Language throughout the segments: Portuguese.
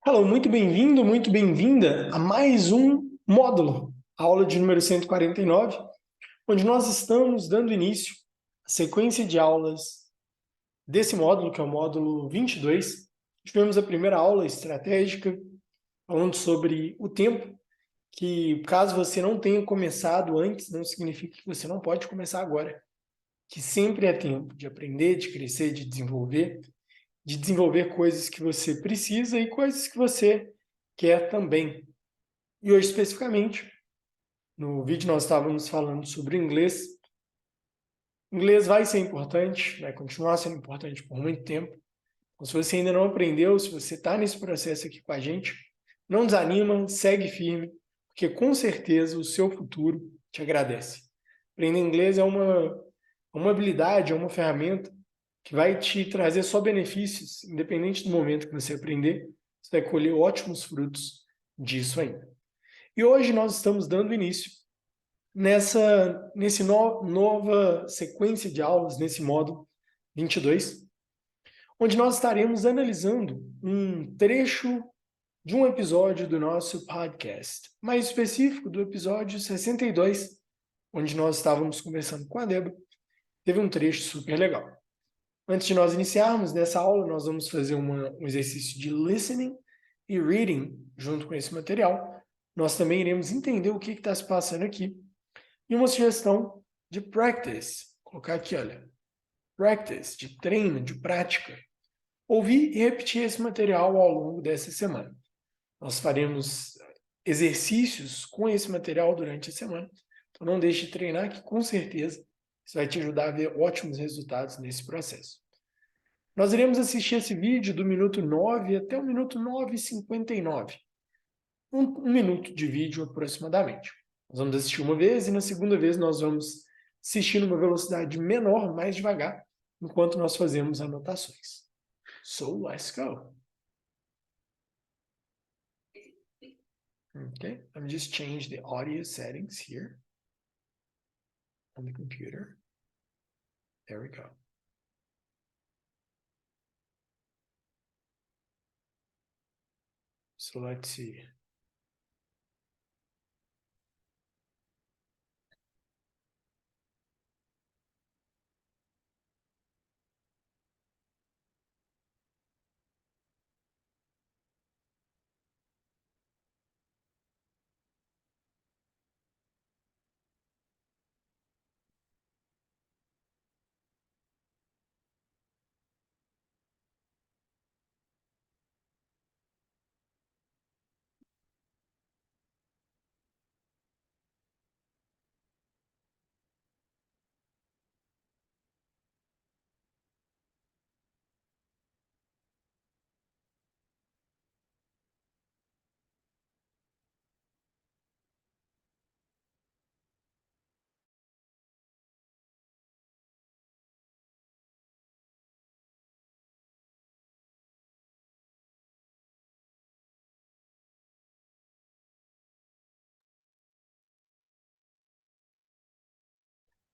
Hello, muito bem-vindo, muito bem-vinda a mais um módulo, a aula de número 149, onde nós estamos dando início à sequência de aulas desse módulo, que é o módulo 22. Tivemos a primeira aula estratégica, falando sobre o tempo, que caso você não tenha começado antes, não significa que você não pode começar agora, que sempre é tempo de aprender, de crescer, de desenvolver coisas que você precisa e coisas que você quer também. E hoje, especificamente, no vídeo nós estávamos falando sobre inglês. Inglês vai ser importante, vai continuar sendo importante por muito tempo. Então, se você ainda não aprendeu, se você está nesse processo aqui com a gente, não desanima, segue firme, porque com certeza o seu futuro te agradece. Aprender inglês é uma habilidade, é uma ferramenta que vai te trazer só benefícios, independente do momento que você aprender, você vai colher ótimos frutos disso ainda. E hoje nós estamos dando início nesse nova sequência de aulas, nesse módulo 22, onde nós estaremos analisando um trecho de um episódio do nosso podcast, mais específico do episódio 62, onde nós estávamos conversando com a Débora. Teve um trecho super legal. Antes de nós iniciarmos nessa aula, nós vamos fazer um exercício de listening e reading junto com esse material. Nós também iremos entender o que está se passando aqui. E uma sugestão de practice. Vou colocar aqui, olha. Practice, de treino, de prática. Ouvir e repetir esse material ao longo dessa semana. Nós faremos exercícios com esse material durante a semana. Então não deixe de treinar, que com certeza isso vai te ajudar a ver ótimos resultados nesse processo. Nós iremos assistir esse vídeo do minuto 9 até o minuto 9h59. Um minuto de vídeo aproximadamente. Nós vamos assistir uma vez e na segunda vez nós vamos assistir numa velocidade menor, mais devagar, enquanto nós fazemos anotações. So, let's go. Okay, let me just change the audio settings here on the computer. There we go. So let's see.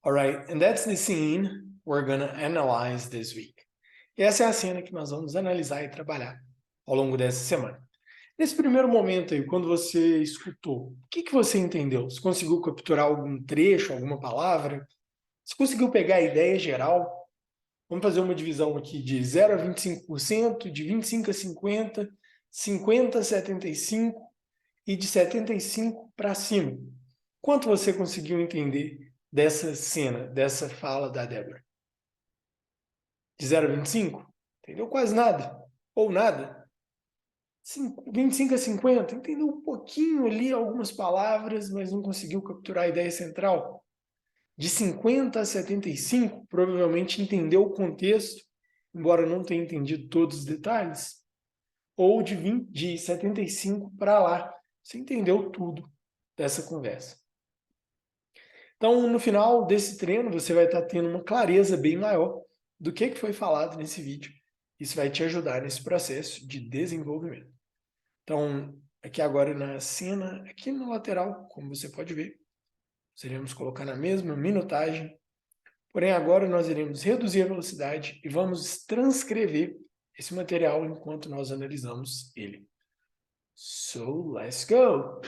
All right, and that's the scene we're going to analyze this week. E essa é a cena que nós vamos analisar e trabalhar ao longo dessa semana. Nesse primeiro momento aí, quando você escutou, o que você entendeu? Você conseguiu capturar algum trecho, alguma palavra? Você conseguiu pegar a ideia geral? Vamos fazer uma divisão aqui de 0 a 25%, de 25 a 50, 50 a 75 e de 75 para cima. Quanto você conseguiu entender dessa cena, dessa fala da Débora? De 0 a 25? Entendeu quase nada. Ou nada. 25 a 50, entendeu um pouquinho ali algumas palavras, mas não conseguiu capturar a ideia central. De 50 a 75, provavelmente entendeu o contexto, embora não tenha entendido todos os detalhes. Ou de 75 para lá, você entendeu tudo dessa conversa. Então, no final desse treino, você vai estar tendo uma clareza bem maior do que foi falado nesse vídeo. Isso vai te ajudar nesse processo de desenvolvimento. Então, aqui agora na cena, aqui no lateral, como você pode ver, nós iremos colocar na mesma minutagem, porém agora nós iremos reduzir a velocidade e vamos transcrever esse material enquanto nós analisamos ele. So let's go.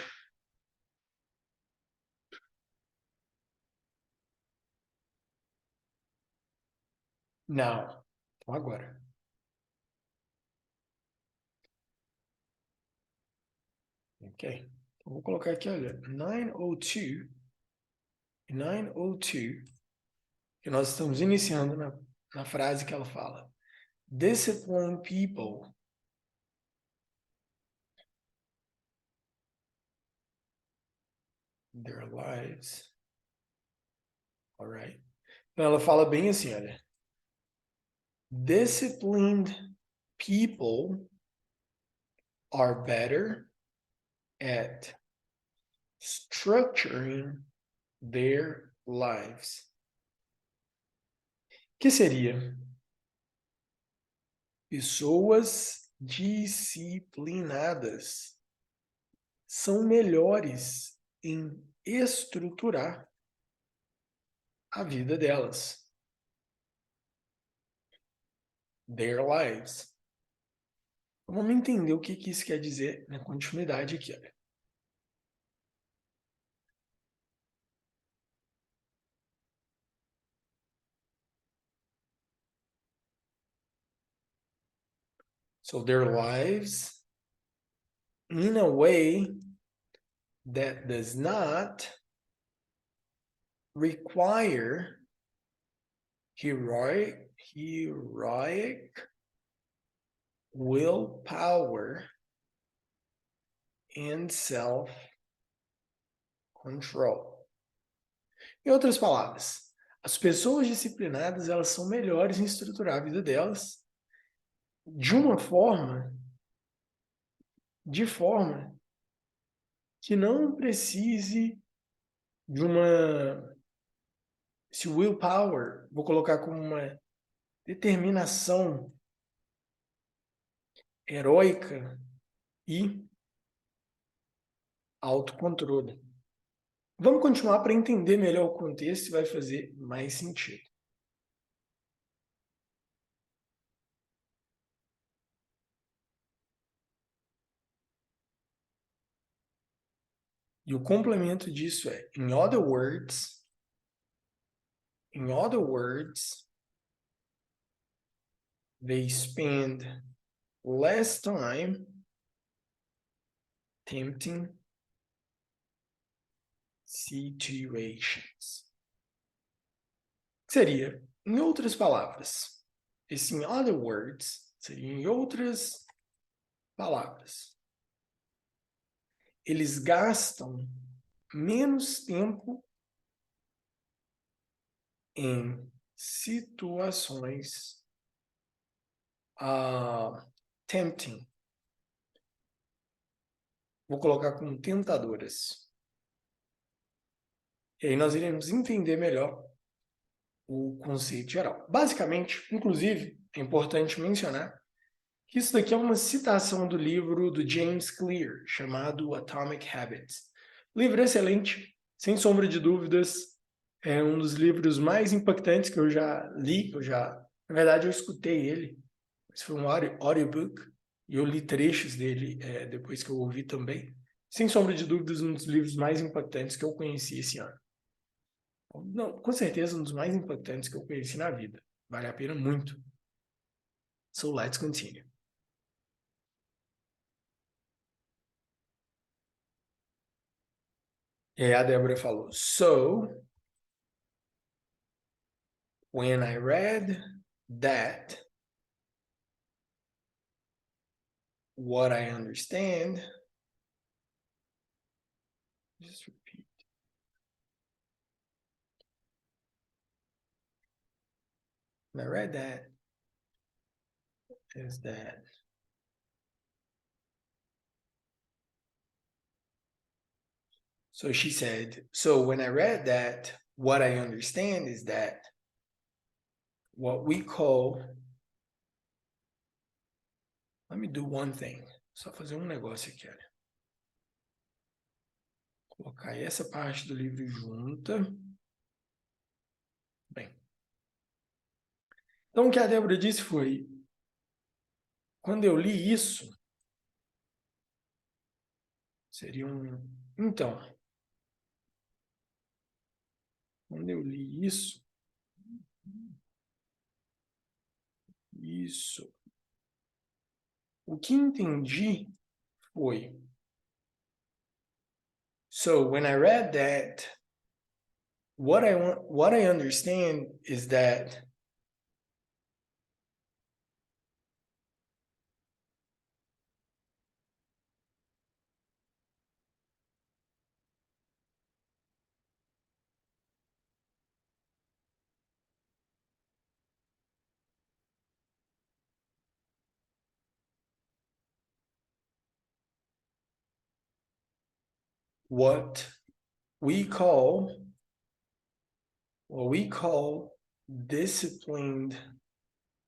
Now. Então agora. Ok. Então, vou colocar aqui, olha, 9:02. 9:02. Que nós estamos iniciando na frase que ela fala. Disciplined people their lives. Alright. Então ela fala bem assim, olha. Disciplined people are better at structuring their lives. Que seria? Pessoas disciplinadas são melhores em estruturar a vida delas. Their lives. Vamos entender o que isso quer dizer na continuidade aqui. Olha. So their lives in a way that does not require heroic willpower and self-control. Em outras palavras, as pessoas disciplinadas, elas são melhores em estruturar a vida delas de forma que não precise de se willpower, vou colocar como uma determinação heróica e autocontrole. Vamos continuar para entender melhor o contexto e vai fazer mais sentido. E o complemento disso é, in other words, they spend less time tempting situations. Seria, em outras palavras, esse in other words seria em outras palavras. Eles gastam menos tempo em situações tempting. Vou colocar como tentadoras. E aí nós iremos entender melhor o conceito geral. Basicamente, inclusive, é importante mencionar que isso daqui é uma citação do livro do James Clear, chamado Atomic Habits. Livro excelente, sem sombra de dúvidas, é um dos livros mais impactantes que eu já li, na verdade eu escutei ele, mas foi um audiobook, e eu li trechos dele depois que eu ouvi também. Sem sombra de dúvidas, um dos livros mais impactantes que eu conheci esse ano. Não, com certeza um dos mais impactantes que eu conheci na vida. Vale a pena muito. So let's continue. E aí a Débora falou, so, when I read that, what I understand, just repeat. When I read that, is that so she said, so when I read that, what I understand is that what we call, let me do one thing, só fazer um negócio aqui, olha. Colocar essa parte do livro junta. Bem. Então o que a Débora disse foi, quando eu li isso, Seria um... Então, quando eu li isso, o que entendi foi... So, when I read that, what I understand is that what we call disciplined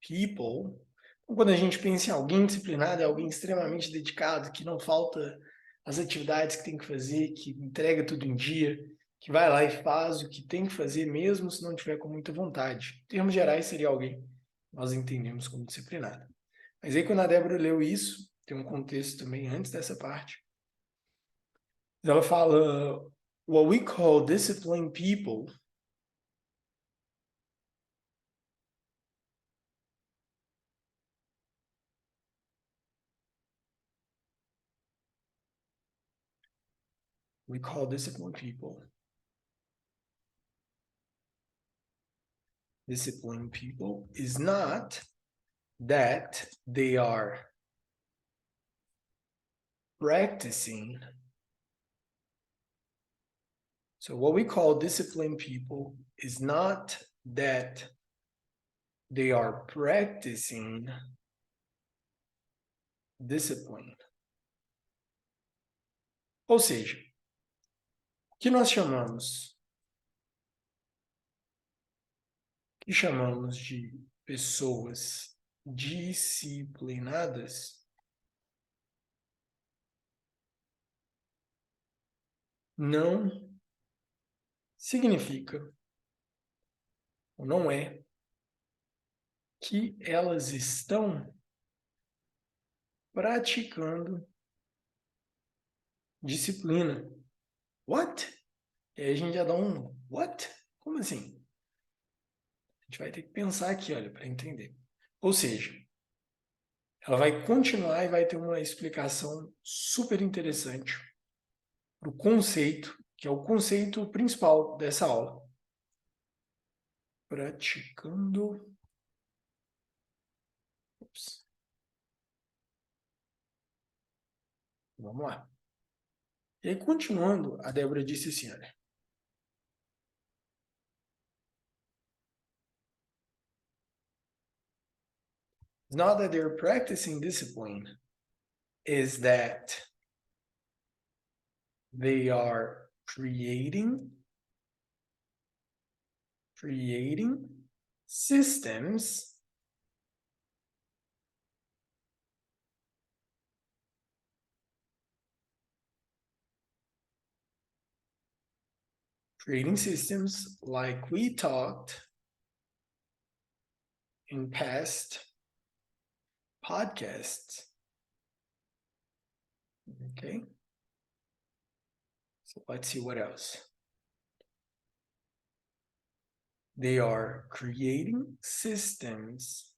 people, quando a gente pensa em alguém disciplinado, é alguém extremamente dedicado, que não falta as atividades que tem que fazer, que entrega tudo em dia, que vai lá e faz o que tem que fazer, mesmo se não tiver com muita vontade. Em termos gerais, seria alguém que nós entendemos como disciplinado. Mas aí, quando a Débora leu isso, tem um contexto também antes dessa parte, ela fala, what we call disciplined people disciplined people is not that they are practicing. So what we call disciplined people is not that they are practicing discipline. Ou seja, o que nós chamamos de pessoas disciplinadas não significa, ou não é, que elas estão praticando disciplina. What? E aí a gente já dá um what? Como assim? A gente vai ter que pensar aqui, olha, para entender. Ou seja, ela vai continuar e vai ter uma explicação super interessante para o conceito, que é o conceito principal dessa aula. Praticando... Ups. Vamos lá. E aí, continuando, a Débora disse assim, olha. It's not that they're practicing discipline, is that they are creating systems like we talked in past podcasts. Okay. So let's see what else. They are creating systems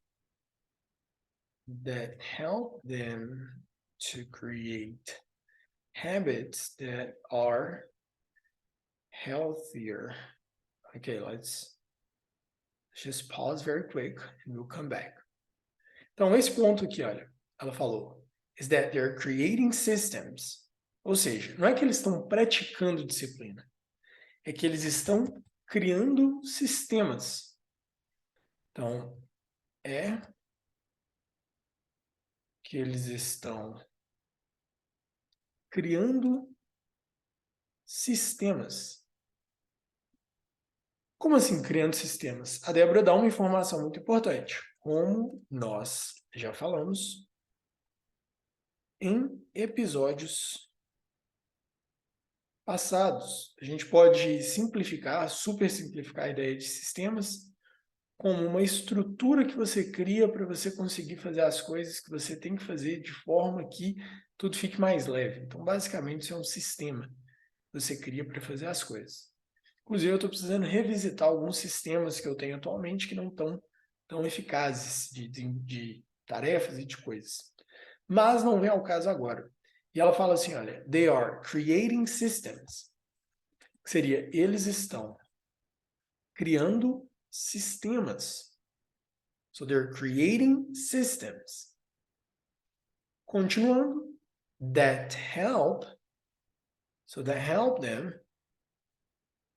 that help them to create habits that are healthier. Okay, let's just pause very quick and we'll come back. Então, esse ponto aqui, olha, ela falou, is that they're creating systems. Ou seja, não é que eles estão praticando disciplina, é que eles estão criando sistemas. Então, é que eles estão criando sistemas. Como assim criando sistemas? A Débora dá uma informação muito importante. Como nós já falamos em episódios passados. A gente pode simplificar, super simplificar a ideia de sistemas como uma estrutura que você cria para você conseguir fazer as coisas que você tem que fazer de forma que tudo fique mais leve. Então, basicamente, isso é um sistema que você cria para fazer as coisas. Inclusive, eu estou precisando revisitar alguns sistemas que eu tenho atualmente que não estão tão eficazes de tarefas e de coisas. Mas não vem ao caso agora. E ela fala assim, olha, they are creating systems. Que seria, eles estão criando sistemas. So they're creating systems. Continuando, that help them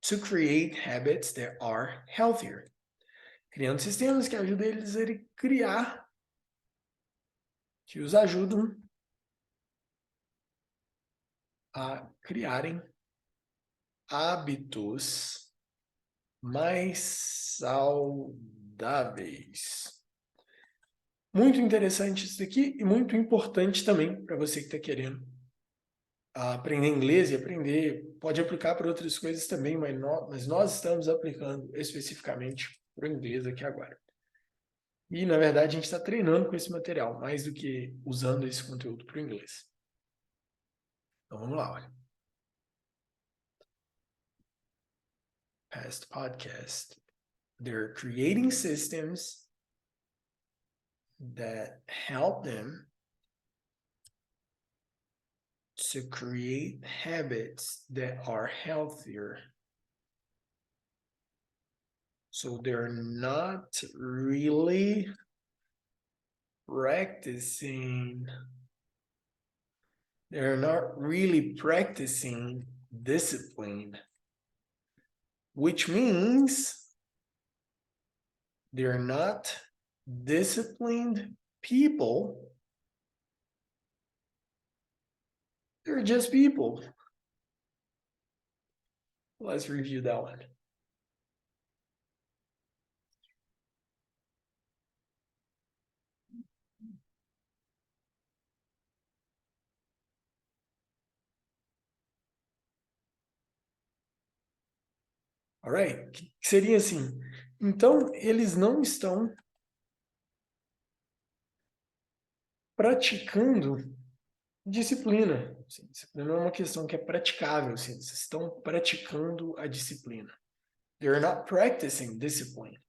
to create habits that are healthier. Criando sistemas que ajudam eles a criar, que os ajudam a criarem hábitos mais saudáveis. Muito interessante isso daqui e muito importante também para você que está querendo aprender inglês e pode aplicar para outras coisas também, mas nós estamos aplicando especificamente para o inglês aqui agora. E, na verdade, a gente está treinando com esse material, mais do que usando esse conteúdo para o inglês. Então, vamos lá, olha. Past podcast. They're creating systems that help them to create habits that are healthier. So they're not really practicing discipline, which means they're not disciplined people. They're just people. Let's review that one. Alright? Que seria assim. Então, eles não estão praticando disciplina. Disciplina é uma questão que é praticável. Eles estão praticando a disciplina. They're not practicing discipline.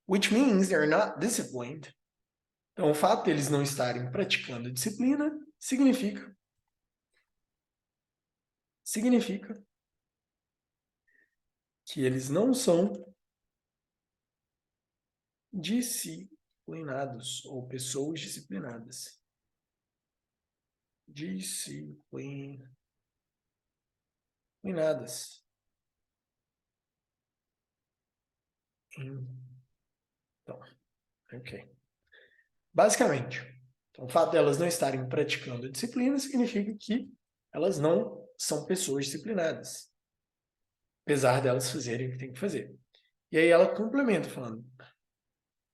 Which means they're not disciplined. Então, o fato de eles não estarem praticando a disciplina significa que eles não são disciplinados ou pessoas disciplinadas. Disciplinadas. Então, ok. Basicamente, então, o fato delas não estarem praticando a disciplina significa que elas não são pessoas disciplinadas. Apesar delas fazerem o que tem que fazer. E aí ela complementa falando,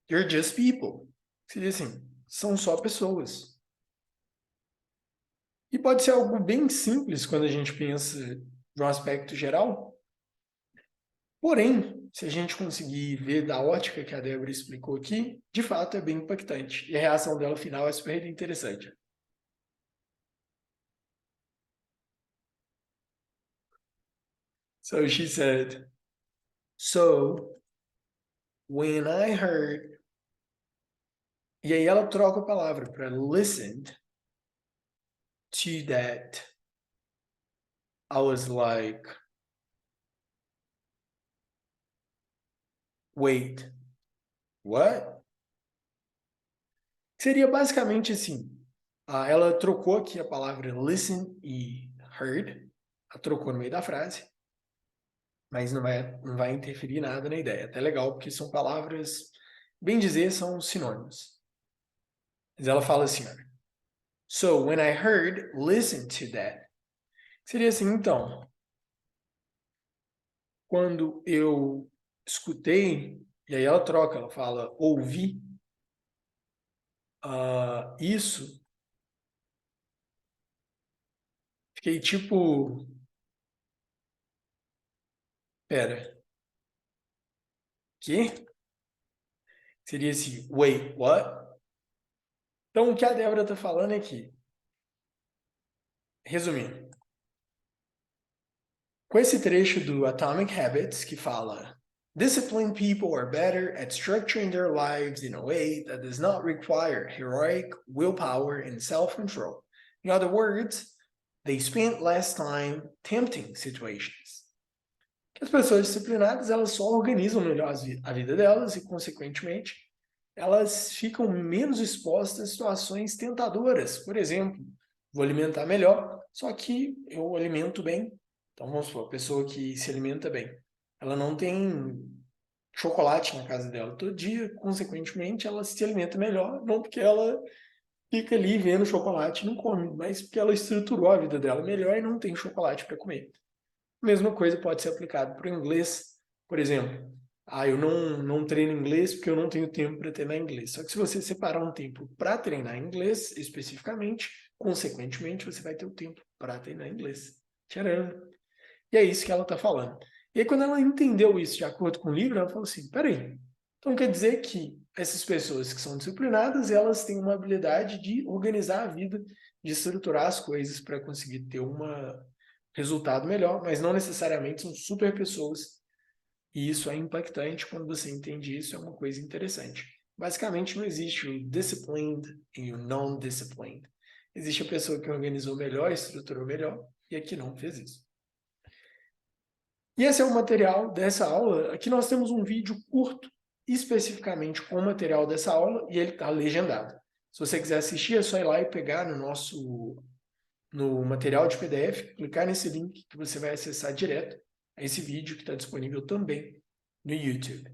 you're just people. Seria assim, são só pessoas. E pode ser algo bem simples quando a gente pensa de um aspecto geral. Porém, se a gente conseguir ver da ótica que a Débora explicou aqui, de fato é bem impactante. E a reação dela final é super interessante. So she said, so when I heard... E aí ela troca a palavra para listened to that. I was like, wait, what? Seria basicamente assim. Ela trocou aqui a palavra listen e heard. Ela trocou no meio da frase. Mas não vai interferir nada na ideia. Até legal, porque são palavras, bem dizer, são sinônimos. Mas ela fala assim, olha. So, when I heard, listen to that. Seria assim, então. Quando eu escutei, e aí ela troca, ela fala ouvi isso, fiquei tipo... Pera. Quê? Seria esse wait, what? Então, o que a Débora está falando aqui, resumindo, com esse trecho do Atomic Habits que fala disciplined people are better at structuring their lives in a way that does not require heroic willpower and self-control. In other words, they spend less time tempting situations. As pessoas disciplinadas, elas só organizam melhor a vida delas e, consequentemente, elas ficam menos expostas a situações tentadoras. Por exemplo, vou alimentar melhor, só que eu alimento bem. Então, vamos supor, a pessoa que se alimenta bem, ela não tem chocolate na casa dela todo dia, consequentemente, ela se alimenta melhor, não porque ela fica ali vendo chocolate e não come, mas porque ela estruturou a vida dela melhor e não tem chocolate para comer. A mesma coisa pode ser aplicada para o inglês, por exemplo. Eu não treino inglês porque eu não tenho tempo para treinar inglês. Só que se você separar um tempo para treinar inglês, especificamente, consequentemente, você vai ter o tempo para treinar inglês. Tcharam! E é isso que ela está falando. E aí, quando ela entendeu isso de acordo com o livro, ela falou assim, peraí, então quer dizer que essas pessoas que são disciplinadas, elas têm uma habilidade de organizar a vida, de estruturar as coisas para conseguir ter um resultado melhor, mas não necessariamente são super pessoas. E isso é impactante quando você entende isso, é uma coisa interessante. Basicamente, não existe o disciplined e o non-disciplined. Existe a pessoa que organizou melhor, estruturou melhor, e a que não fez isso. E esse é o material dessa aula. Aqui nós temos um vídeo curto, especificamente com o material dessa aula, e ele está legendado. Se você quiser assistir, é só ir lá e pegar no material de PDF, clicar nesse link que você vai acessar direto a esse vídeo que está disponível também no YouTube.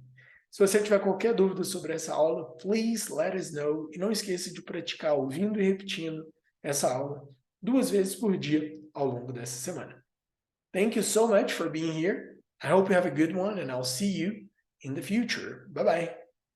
Se você tiver qualquer dúvida sobre essa aula, please let us know. E não esqueça de praticar ouvindo e repetindo essa aula 2 vezes por dia ao longo dessa semana. Thank you so much for being here. I hope you have a good one, and I'll see you in the future. Bye-bye.